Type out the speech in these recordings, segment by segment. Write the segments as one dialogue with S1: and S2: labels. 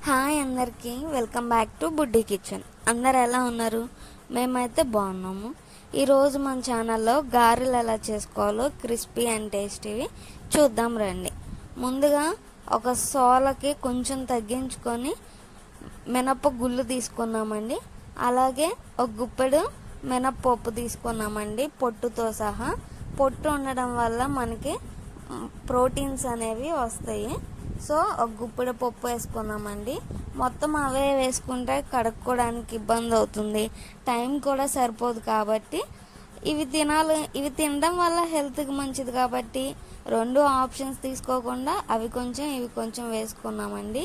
S1: Hi అందరికీ welcome back to buddy kitchen. అందరు ఎలా ఉన్నారు? మేమైతే బాగున్నాము. ఈరోజు మన ఛానల్లో గారెలు ఎలా చేసుకోవాలో క్రిస్పీ అండ్ టేస్టీవి చూద్దాం రండి. ముందుగా ఒక సోలకి కొంచెం తగ్గించుకొని మినప గుళ్ళు తీసుకున్నామండి. అలాగే ఒక గుప్పెడు మినప్పప్పు తీసుకున్నామండి, పొట్టుతో సహా. పొట్టు ఉండడం వల్ల మనకి ప్రోటీన్స్ అనేవి వస్తాయి. సో ఒక గుప్పెడు పప్పు వేసుకున్నామండి. మొత్తం అవే వేసుకుంటే కడుక్కోవడానికి ఇబ్బంది అవుతుంది, టైం కూడా సరిపోదు. కాబట్టి ఇవి తినడం వల్ల హెల్త్కి మంచిది కాబట్టి రెండు ఆప్షన్స్ తీసుకోకుండా అవి కొంచెం ఇవి కొంచెం వేసుకున్నామండి.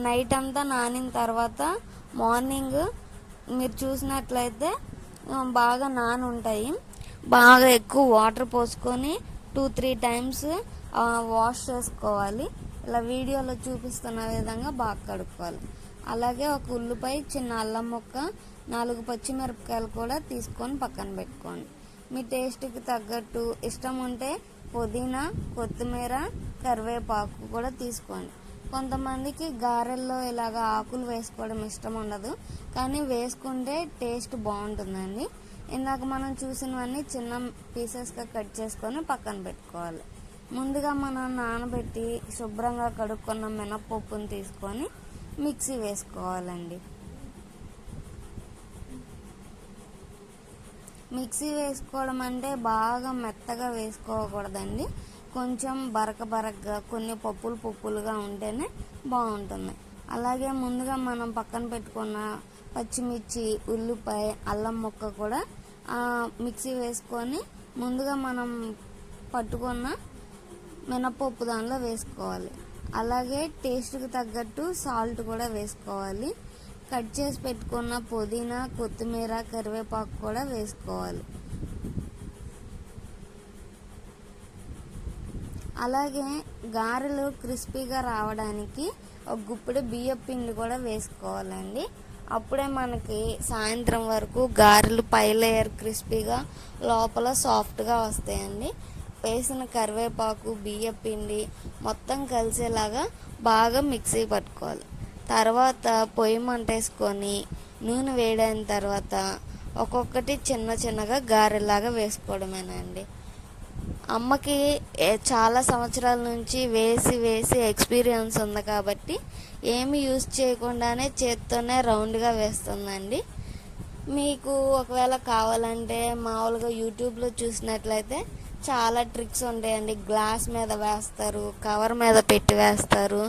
S1: నైట్ అంతా నానిన తర్వాత మార్నింగ్ మీరు చూసినట్లయితే బాగా నాని ఉంటాయి. బాగా ఎక్కువ వాటర్ పోసుకొని 2-3 టైమ్స్ వాష్ చేసుకోవాలి. ఇలా వీడియోలో చూపిస్తున్న విధంగా బాగా కడుక్కోవాలి. అలాగే ఒక ఉల్లిపాయ, చిన్న అల్లం ముక్క, 4 పచ్చిమిరపకాయలు కూడా తీసుకొని పక్కన పెట్టుకోండి. మీ టేస్ట్కి తగ్గట్టు ఇష్టం ఉంటే పుదీనా, కొత్తిమీర, కరివేపాకు కూడా తీసుకోండి. కొంతమందికి గారెల్లో ఇలాగ ఆకులు వేసుకోవడం ఇష్టం ఉండదు, కానీ వేసుకుంటే టేస్ట్ బాగుంటుందండి. ఇందాక మనం చూసినవన్నీ చిన్న పీసెస్గా కట్ చేసుకొని పక్కన పెట్టుకోవాలి. ముందుగా మనం నానబెట్టి శుభ్రంగా కడుక్కున్న మినప్పప్పుని తీసుకొని మిక్సీ వేసుకోవాలండి. మిక్సీ వేసుకోవడం అంటే బాగా మెత్తగా వేసుకోకూడదండి, కొంచెం బరకగా కొన్ని పప్పులుగా ఉంటేనే బాగుంటుంది. అలాగే ముందుగా మనం పక్కన పెట్టుకున్న పచ్చిమిర్చి, ఉల్లిపాయ, అల్లం ముక్క కూడా మిక్సీ వేసుకొని ముందుగా మనం పట్టుకున్న మినపప్పు దానిలో వేసుకోవాలి. అలాగే టేస్ట్కి తగ్గట్టు సాల్ట్ కూడా వేసుకోవాలి. కట్ చేసి పెట్టుకున్న పుదీనా, కొత్తిమీర, కరివేపాకు కూడా వేసుకోవాలి. అలాగే గారెలు క్రిస్పీగా రావడానికి ఒక గుప్పెడు బియ్యం పిండి కూడా వేసుకోవాలండి. అప్పుడే మనకి సాయంత్రం వరకు గారెలు పై లేయర్ క్రిస్పీగా, లోపల సాఫ్ట్గా వస్తాయండి. వేసిన కరివేపాకు, బియ్యం పిండి మొత్తం కలిసేలాగా బాగా మిక్సీ పట్టుకోవాలి. తర్వాత పొయ్యి మంటేసుకొని నూనె వేడైన తర్వాత ఒక్కొక్కటి చిన్నగా గారెలాగా వేసుకోవడమేనండి. అమ్మకి చాలా సంవత్సరాల నుంచి వేసి ఎక్స్పీరియన్స్ ఉంది కాబట్టి ఏమి యూజ్ చేయకుండానే చేత్తోనే రౌండ్గా వేస్తుందండి. మీకు ఒకవేళ కావాలంటే మామూలుగా యూట్యూబ్లో చూసినట్లయితే చాలా ట్రిక్స్ ఉంటాయండి. గ్లాస్ మీద వేస్తారు, కవర్ మీద పెట్టి వేస్తారు,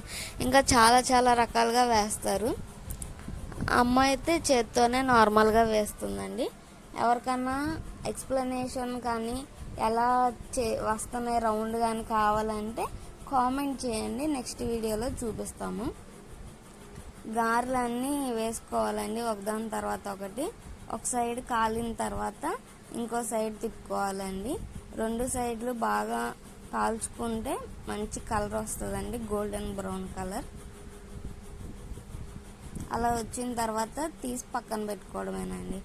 S1: ఇంకా చాలా రకాలుగా వేస్తారు. అమ్మ అయితే చేత్తోనే నార్మల్గా వేస్తుందండి. ఎవరికన్నా ఎక్స్ప్లెనేషన్ కానీ ఎలా వస్తున్నాయి రౌండ్ కానీ కావాలంటే కామెంట్ చేయండి, నెక్స్ట్ వీడియోలో చూపిస్తాము. గారెలన్నీ వేసుకోవాలండి ఒకదాని తర్వాత ఒకటి. ఒక సైడ్ కాలిన తర్వాత ఇంకో సైడ్ తిప్పుకోవాలండి. 2 సైడ్లు బాగా కాల్చుకుంటే మంచి కలర్ వస్తుందండి, గోల్డెన్ బ్రౌన్ కలర్. అలా వచ్చిన తర్వాత తీసి పక్కన పెట్టుకోవడమేనండి.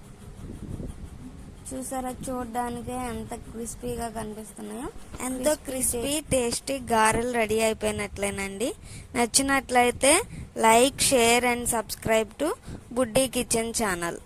S1: చూసారా, చూడడానికే ఎంత క్రిస్పీగా కనిపిస్తున్నాయో. ఎంతో క్రిస్పీ టేస్టీ గారెలు రెడీ అయిపోయినట్లేనండి. నచ్చినట్లయితే like, share and subscribe to buddy kitchen channel.